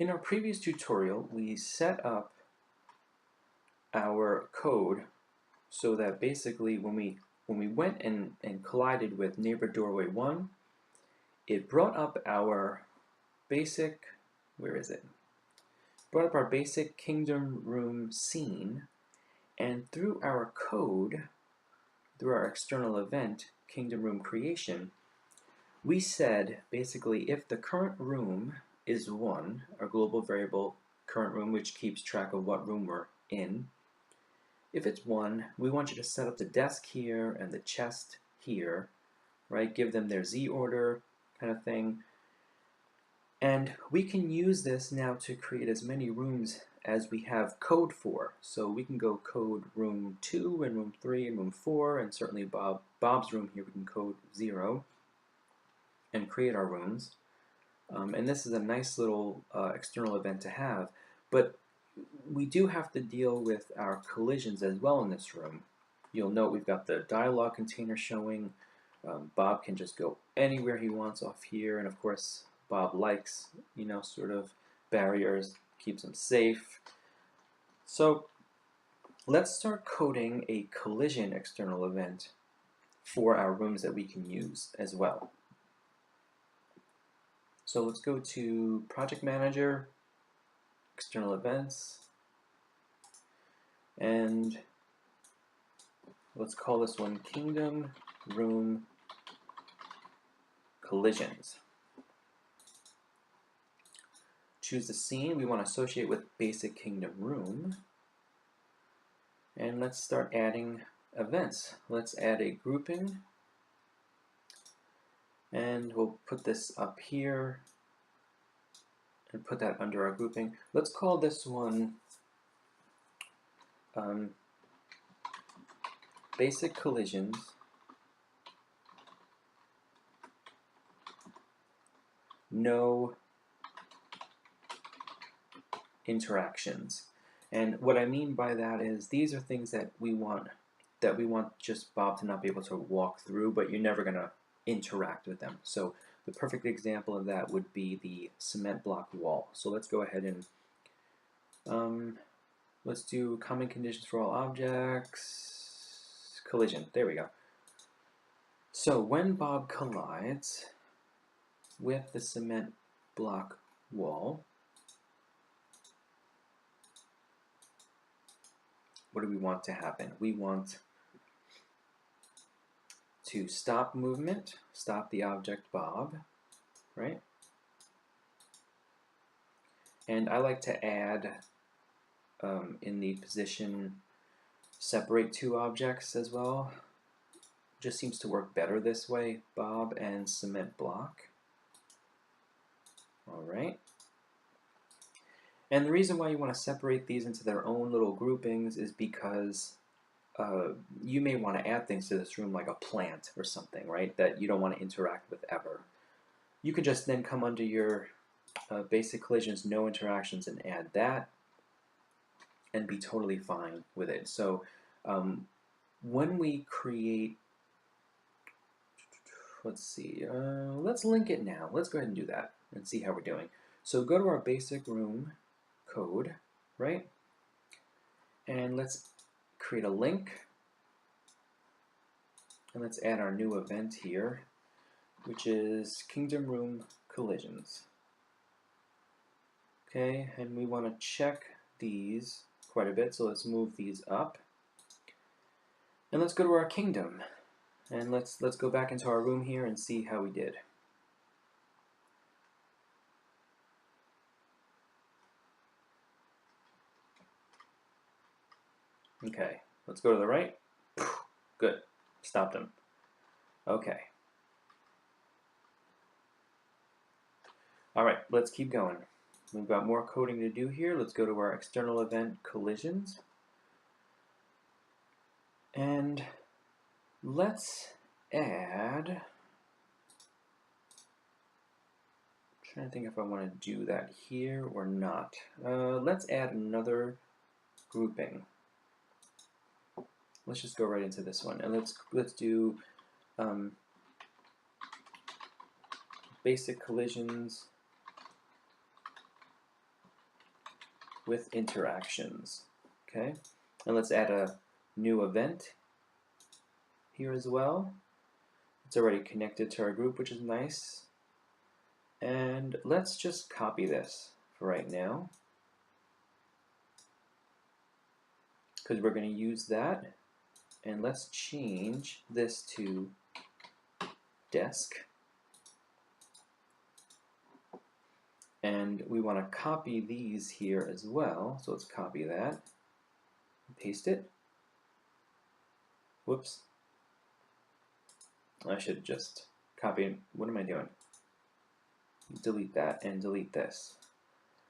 In our previous tutorial, we set up our code so that basically when we went and collided with neighbor doorway 1, it brought up our basic, where is it? Brought up our basic kingdom room scene, and through our code, through our external event, kingdom room creation, we said basically if the current room is 1, our global variable current room, which keeps track of what room we're in, if it's 1, we want you to set up the desk here and the chest here, right? Give them their Z order kind of thing. And we can use this now to create as many rooms as we have code for. So we can go code room 2 and room 3 and room 4, and certainly Bob's room here we can code 0 and create our rooms. And this is a nice little external event to have. But we do have to deal with our collisions as well in this room. You'll note we've got the dialog container showing. Bob can just go anywhere he wants off here, and of course Bob likes, sort of barriers, keeps him safe. So let's start coding a collision external event for our rooms that we can use as well. So let's go to Project Manager, External Events, and let's call this one Kingdom Room Collisions. Choose the scene we want to associate with basic kingdom room. And let's start adding events. Let's add a grouping. And we'll put this up here and put that under our grouping. Let's call this one Basic Collisions No Interactions. And what I mean by that is these are things that we want just Bob to not be able to walk through, but you're never going to interact with them. So the perfect example of that would be the cement block wall. So let's go ahead and let's do common conditions for all objects, collision. There we go. So when Bob collides with the cement block wall, what do we want to happen? We want to stop movement, stop the object Bob, right? And I like to add in the position separate two objects as well. Just seems to work better this way, Bob and cement block. All right. And the reason why you want to separate these into their own little groupings is because you may want to add things to this room like a plant or something, right, that you don't want to interact with ever. You can just then come under your basic collisions, no interactions, and add that and be totally fine with it. So when we create, let's see, let's link it now. Let's go ahead and do that and see how we're doing. So go to our basic room code, right? And let's create a link. And let's add our new event here, which is Kingdom Room Collisions. Okay, and we want to check these quite a bit, so let's move these up. And let's go to our kingdom. And let's go back into our room here and see how we did. Okay, let's go to the right. Good, stopped him. Okay. All right, let's keep going. We've got more coding to do here. Let's go to our external event collisions. And let's add, I'm trying to think if I want to do that here or not. Let's add another grouping. Let's just go right into this one, and let's do basic collisions with interactions. Okay, and let's add a new event here as well. It's already connected to our group, which is nice. And let's just copy this for right now, because we're going to use that. And let's change this to desk. And we want to copy these here as well. So let's copy that, paste it. Whoops. I should just copy it. What am I doing? Delete that and delete this.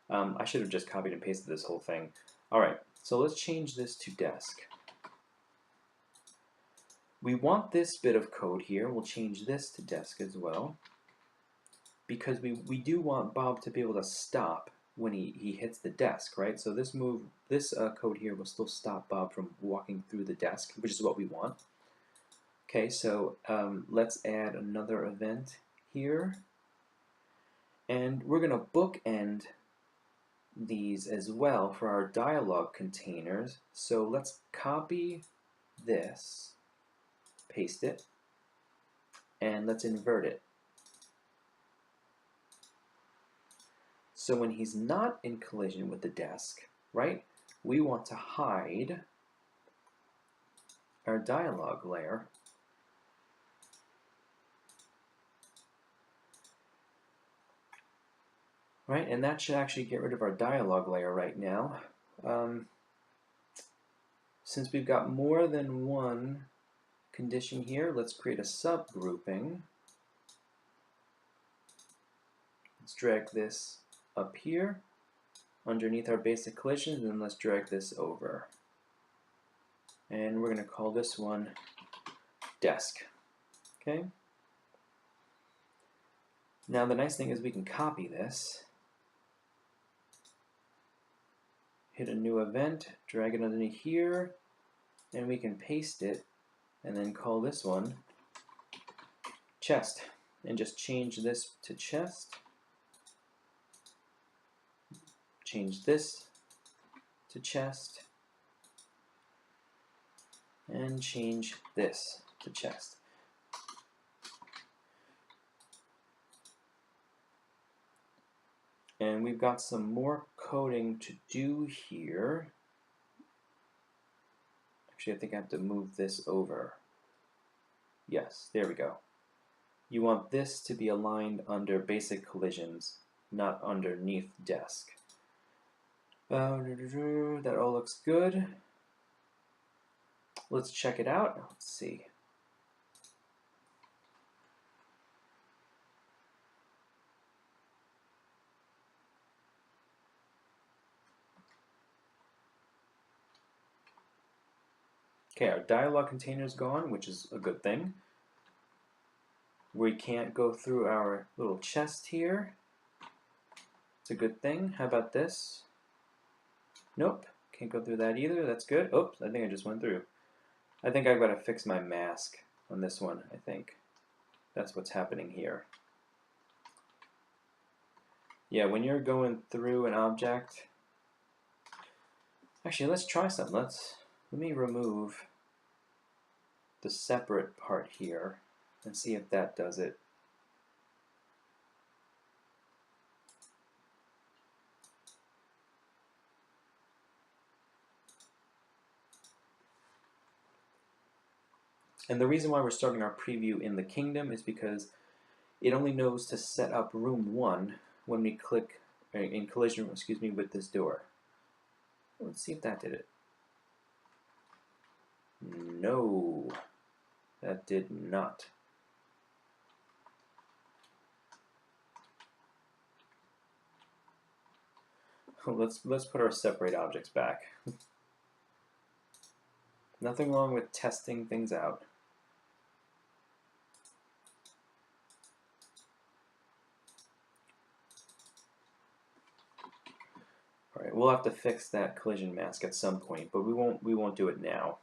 I should have just copied and pasted this whole thing. Alright, so let's change this to desk. We want this bit of code here. We'll change this to desk as well, because we do want Bob to be able to stop when he hits the desk, right? So this code here will still stop Bob from walking through the desk, which is what we want. Okay, so let's add another event here. And we're going to bookend these as well for our dialog containers. So let's copy this, paste it, and let's invert it. So when he's not in collision with the desk, right, we want to hide our dialog layer. Right, and that should actually get rid of our dialog layer right now. Since we've got more than one condition here, let's create a subgrouping. Let's drag this up here underneath our basic collisions, and let's drag this over. And we're going to call this one desk. Okay. Now the nice thing is we can copy this, hit a new event, drag it underneath here, and we can paste it and then call this one chest, and just change this to chest, change this to chest, and change this to chest. And we've got some more coding to do here. Actually, I think I have to move this over. Yes, there we go. You want this to be aligned under basic collisions, not underneath desk. That all looks good. Let's check it out. Let's see. Okay, our dialog container is gone, which is a good thing. We can't go through our little chest here. It's a good thing. How about this? Nope, can't go through that either. That's good. Oops, I think I just went through. I think I've got to fix my mask on this one, I think. That's what's happening here. Yeah, when you're going through an object... Actually, let's try something. Let me remove the separate part here and see if that does it. And the reason why we're starting our preview in the kingdom is because it only knows to set up room 1 when we click in collision, excuse me, with this door. Let's see if that did it. No, that did not. Let's put our separate objects back. Nothing wrong with testing things out. All right, we'll have to fix that collision mask at some point, but we won't do it now.